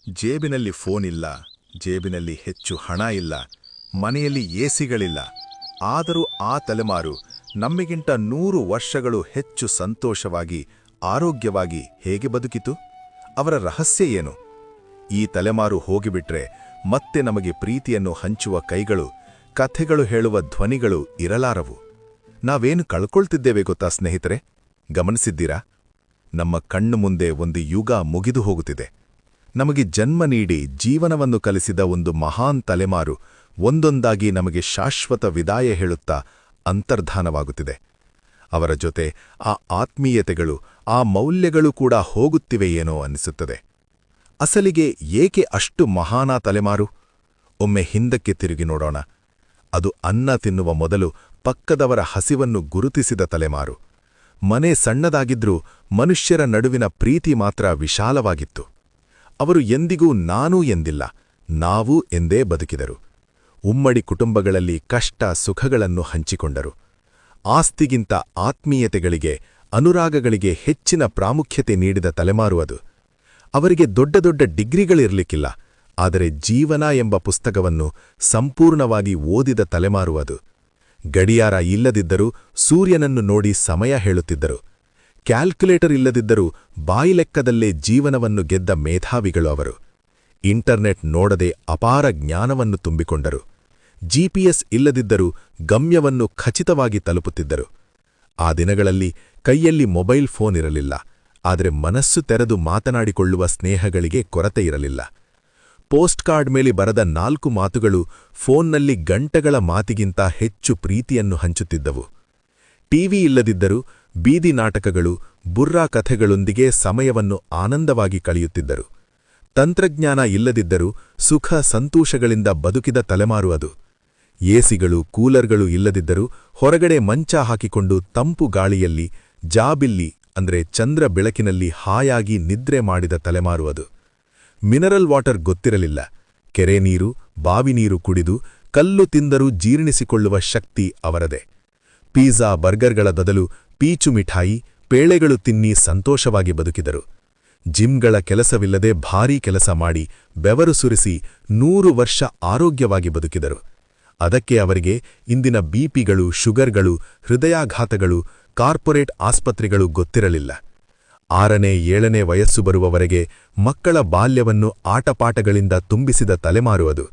ಜೇಬಿನಲ್ಲಿ ಫೋನ್ ಇಲ್ಲ, ಜೇಬಿನಲ್ಲಿ ಹೆಚ್ಚು ಹಣ ಇಲ್ಲ, ಮನೆಯಲ್ಲಿ ಎಸಿಗಳಿಲ್ಲ. ಆದರೂ ಆ ತಲೆಮಾರು ನಮ್ಮಿಗಿಂತ 100 ವರ್ಷಗಳು ಹೆಚ್ಚು ಸಂತೋಷವಾಗಿ, ಆರೋಗ್ಯವಾಗಿ ಹೇಗೆ ಬದುಕಿತು? ಅವರ ರಹಸ್ಯ ಏನು? ಈ ತಲೆಮಾರು ಹೋಗಿಬಿಟ್ರೆ ಮತ್ತೆ ನಮಗೆ ಪ್ರೀತಿಯನ್ನು ಹಂಚುವ ಕೈಗಳು, ಕಥೆಗಳು ಹೇಳುವ ಧ್ವನಿಗಳು ಇರಲಾರವು. ನಾವೇನು ಕಳ್ಕೊಳ್ತಿದ್ದೇವೆ ಗೊತ್ತಾ ಸ್ನೇಹಿತರೆ? ಗಮನಿಸಿದ್ದೀರಾ? ನಮ್ಮ ಕಣ್ಣು ಮುಂದೆ ಒಂದು ಯುಗ ಮುಗಿದು ಹೋಗುತ್ತಿದೆ. ನಮಗೆ ಜನ್ಮ ನೀಡಿ ಜೀವನವನ್ನು ಕಲಿಸಿದ ಒಂದು ಮಹಾನ್ ತಲೆಮಾರು ಒಂದೊಂದಾಗಿ ನಮಗೆ ಶಾಶ್ವತ ವಿದಾಯ ಹೇಳುತ್ತಾ ಅಂತರ್ಧಾನವಾಗುತ್ತಿದೆ. ಅವರ ಜೊತೆ ಆ ಆತ್ಮೀಯತೆಗಳು, ಆ ಮೌಲ್ಯಗಳು ಕೂಡ ಹೋಗುತ್ತಿವೆಯೇನೋ ಅನ್ನಿಸುತ್ತದೆ. ಅಸಲಿಗೆ ಏಕೆ ಅಷ್ಟು ಮಹಾನ ತಲೆಮಾರು? ಒಮ್ಮೆ ಹಿಂದಕ್ಕೆ ತಿರುಗಿ ನೋಡೋಣ. ಅದು ಅನ್ನ ತಿನ್ನುವ ಮೊದಲು ಪಕ್ಕದವರ ಹಸಿವನ್ನು ಗುರುತಿಸಿದ ತಲೆಮಾರು. ಮನೆ ಸಣ್ಣದಾಗಿದ್ರೂ ಮನುಷ್ಯರ ನಡುವಿನ ಪ್ರೀತಿ ಮಾತ್ರ ವಿಶಾಲವಾಗಿತ್ತು. ಅವರು ಎಂದಿಗೂ ನಾನು ಎಂದಿಲ್ಲ, ನಾವು ಎಂದೇ ಬದುಕಿದರು. ಉಮ್ಮಡಿ ಕುಟುಂಬಗಳಲ್ಲಿ ಕಷ್ಟ ಸುಖಗಳನ್ನು ಹಂಚಿಕೊಂಡರು. ಆಸ್ತಿಗಿಂತ ಆತ್ಮೀಯತೆಗಳಿಗೆ, ಅನುರಾಗಗಳಿಗೆ ಹೆಚ್ಚಿನ ಪ್ರಾಮುಖ್ಯತೆ ನೀಡಿದ ತಲೆಮಾರು ಅದು. ಅವರಿಗೆ ದೊಡ್ಡ ದೊಡ್ಡ ಡಿಗ್ರಿಗಳಿರಲಿಕ್ಕಿಲ್ಲ, ಆದರೆ ಜೀವನ ಎಂಬ ಪುಸ್ತಕವನ್ನು ಸಂಪೂರ್ಣವಾಗಿ ಓದಿದ ತಲೆಮಾರು ಅದು. ಗಡಿಯಾರ ಇಲ್ಲದಿದ್ದರೂ ಸೂರ್ಯನನ್ನು ನೋಡಿ ಸಮಯ ಹೇಳುತ್ತಿದ್ದರು. ಕ್ಯಾಲ್ಕುಲೇಟರ್ ಇಲ್ಲದಿದ್ದರೂ ಬಾಯಿಲೆಕ್ಕದಲ್ಲೇ ಜೀವನವನ್ನು ಗೆದ್ದ ಮೇಧಾವಿಗಳು ಅವರು. ಇಂಟರ್ನೆಟ್ ನೋಡದೆ ಅಪಾರ ಜ್ಞಾನವನ್ನು ತುಂಬಿಕೊಂಡರು. ಜಿಪಿಎಸ್ ಇಲ್ಲದಿದ್ದರೂ ಗಮ್ಯವನ್ನು ಖಚಿತವಾಗಿ ತಲುಪುತ್ತಿದ್ದರು. ಆ ದಿನಗಳಲ್ಲಿ ಕೈಯಲ್ಲಿ ಮೊಬೈಲ್ ಫೋನ್ ಇರಲಿಲ್ಲ, ಆದರೆ ಮನಸ್ಸು ತೆರೆದು ಮಾತನಾಡಿಕೊಳ್ಳುವ ಸ್ನೇಹಗಳಿಗೆ ಕೊರತೆ ಇರಲಿಲ್ಲ. ಪೋಸ್ಟ್ ಕಾರ್ಡ್ ಮೇಲೆ ಬರೆದ 4 ಮಾತುಗಳು ಫೋನ್ನಲ್ಲಿ ಗಂಟೆಗಳ ಮಾತಿಗಿಂತ ಹೆಚ್ಚು ಪ್ರೀತಿಯನ್ನು ಹಂಚುತ್ತಿದ್ದವು. ಟಿವಿ ಇಲ್ಲದಿದ್ದರೂ ಬೀದಿ ನಾಟಕಗಳು, ಬುರ್ರಾ ಕಥೆಗಳೊಂದಿಗೆ ಸಮಯವನ್ನು ಆನಂದವಾಗಿ ಕಳೆಯುತ್ತಿದ್ದರು. ತಂತ್ರಜ್ಞಾನ ಇಲ್ಲದಿದ್ದರೂ ಸುಖ ಸಂತೋಷಗಳಿಂದ ಬದುಕಿದ ತಲೆಮಾರು ಅದು. ಎಸಿಗಳು, ಕೂಲರ್ಗಳು ಇಲ್ಲದಿದ್ದರೂ ಹೊರಗಡೆ ಮಂಚ ಹಾಕಿಕೊಂಡು ತಂಪು ಗಾಳಿಯಲ್ಲಿ, ಜಾಬಿಲ್ಲಿ ಅಂದ್ರೆ ಚಂದ್ರ ಬೆಳಕಿನಲ್ಲಿ ಹಾಯಾಗಿ ನಿದ್ರೆ ಮಾಡಿದ ತಲೆಮಾರು ಅದು. ಮಿನರಲ್ ವಾಟರ್ ಗೊತ್ತಿರಲಿಲ್ಲ. ಕೆರೆ ನೀರು, ಬಾವಿ ನೀರು ಕುಡಿದು ಕಲ್ಲು ತಿಂದರೂ ಜೀರ್ಣಿಸಿಕೊಳ್ಳುವ ಶಕ್ತಿ ಅವರದೇ. ಪಿಜ್ಜಾ, ಬರ್ಗರ್ಗಳ ಬದಲು ಪೀಚು ಮಿಠಾಯಿ, ಪೇಳೆಗಳು ತಿನ್ನಿ ಸಂತೋಷವಾಗಿ ಬದುಕಿದರು. ಜಿಮ್ಗಳ ಕೆಲಸವಿಲ್ಲದೆ ಭಾರೀ ಕೆಲಸ ಮಾಡಿ ಬೆವರು ಸುರಿಸಿ 100 ವರ್ಷ ಆರೋಗ್ಯವಾಗಿ ಬದುಕಿದರು. ಅದಕ್ಕೆ ಅವರಿಗೆ ಇಂದಿನ ಬಿಪಿಗಳು, ಶುಗರ್ಗಳು, ಹೃದಯಾಘಾತಗಳು, ಕಾರ್ಪೊರೇಟ್ ಆಸ್ಪತ್ರೆಗಳು ಗೊತ್ತಿರಲಿಲ್ಲ. 6ನೇ 7ನೇ ವಯಸ್ಸು ಬರುವವರೆಗೆ ಮಕ್ಕಳ ಬಾಲ್ಯವನ್ನು ಆಟಪಾಠಗಳಿಂದ ತುಂಬಿಸಿದ ತಲೆಮಾರು ಅದು.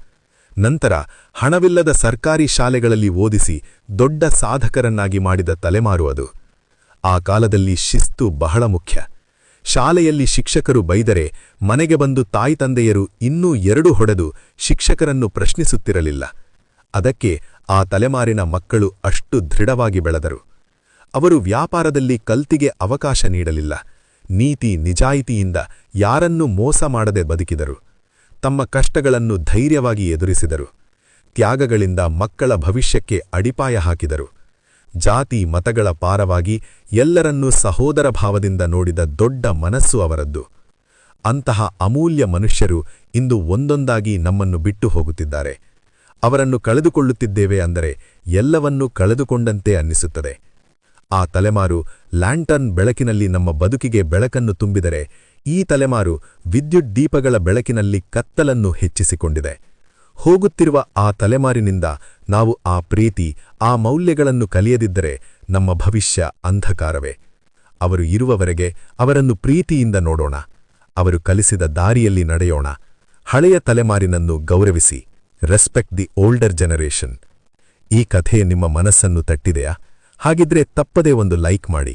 ನಂತರ ಹಣವಿಲ್ಲದ ಸರ್ಕಾರಿ ಶಾಲೆಗಳಲ್ಲಿ ಓದಿಸಿ ದೊಡ್ಡ ಸಾಧಕರನ್ನಾಗಿ ಮಾಡಿದ ತಲೆಮಾರು ಅದು. ಆ ಕಾಲದಲ್ಲಿ ಶಿಸ್ತು ಬಹಳ ಮುಖ್ಯ. ಶಾಲೆಯಲ್ಲಿ ಶಿಕ್ಷಕರು ಬೈದರೆ ಮನೆಗೆ ಬಂದು ತಾಯ್ತಂದೆಯರು ಇನ್ನೂ 2 ಹೊಡೆದು ಶಿಕ್ಷಕರನ್ನು ಪ್ರಶ್ನಿಸುತ್ತಿರಲಿಲ್ಲ. ಅದಕ್ಕೆ ಆ ತಲೆಮಾರಿನ ಮಕ್ಕಳು ಅಷ್ಟು ದೃಢವಾಗಿ ಬೆಳೆದರು. ಅವರು ವ್ಯಾಪಾರದಲ್ಲಿ ಕಲ್ತಿಗೆ ಅವಕಾಶ ನೀಡಲಿಲ್ಲ. ನೀತಿ ನಿಜಾಯಿತಿಯಿಂದ ಯಾರನ್ನೂ ಮೋಸ ಮಾಡದೆ ಬದುಕಿದರು. ತಮ್ಮ ಕಷ್ಟಗಳನ್ನು ಧೈರ್ಯವಾಗಿ ಎದುರಿಸಿದರು. ತ್ಯಾಗಗಳಿಂದ ಮಕ್ಕಳ ಭವಿಷ್ಯಕ್ಕೆ ಅಡಿಪಾಯ ಹಾಕಿದರು. ಜಾತಿ ಮತಗಳ ಪಾರವಾಗಿ ಎಲ್ಲರನ್ನೂ ಸಹೋದರ ಭಾವದಿಂದ ನೋಡಿದ ದೊಡ್ಡ ಮನಸ್ಸು ಅವರದ್ದು. ಅಂತಹ ಅಮೂಲ್ಯ ಮನುಷ್ಯರು ಇಂದು ಒಂದೊಂದಾಗಿ ನಮ್ಮನ್ನು ಬಿಟ್ಟು ಹೋಗುತ್ತಿದ್ದಾರೆ. ಅವರನ್ನು ಕಳೆದುಕೊಳ್ಳುತ್ತಿದ್ದೇವೆ ಅಂದರೆ ಎಲ್ಲವನ್ನೂ ಕಳೆದುಕೊಂಡಂತೆ ಅನ್ನಿಸುತ್ತದೆ. ಆ ತಲೆಮಾರು ಲ್ಯಾಂಟರ್ನ್ ಬೆಳಕಿನಲ್ಲಿ ನಮ್ಮ ಬದುಕಿಗೆ ಬೆಳಕನ್ನು ತುಂಬಿದರೆ, ಈ ತಲೆಮಾರು ವಿದ್ಯುತ್ ದೀಪಗಳ ಬೆಳಕಿನಲ್ಲಿ ಕತ್ತಲನ್ನು ಹೆಚ್ಚಿಸಿಕೊಂಡಿದೆ. ಹೋಗುತ್ತಿರುವ ಆ ತಲೆಮಾರಿನಿಂದ ನಾವು ಆ ಪ್ರೀತಿ, ಆ ಮೌಲ್ಯಗಳನ್ನು ಕಲಿಯದಿದ್ದರೆ ನಮ್ಮ ಭವಿಷ್ಯ ಅಂಧಕಾರವೇ. ಅವರು ಇರುವವರೆಗೆ ಅವರನ್ನು ಪ್ರೀತಿಯಿಂದ ನೋಡೋಣ. ಅವರು ಕಲಿಸಿದ ದಾರಿಯಲ್ಲಿ ನಡೆಯೋಣ. ಹಳೆಯ ತಲೆಮಾರಿನನ್ನು ಗೌರವಿಸಿ. Respect the older generation. ಈ ಕಥೆ ನಿಮ್ಮ ಮನಸ್ಸನ್ನು ತಟ್ಟಿದೆಯಾ? ಹಾಗಿದ್ರೆ ತಪ್ಪದೇ ಒಂದು ಲೈಕ್ ಮಾಡಿ.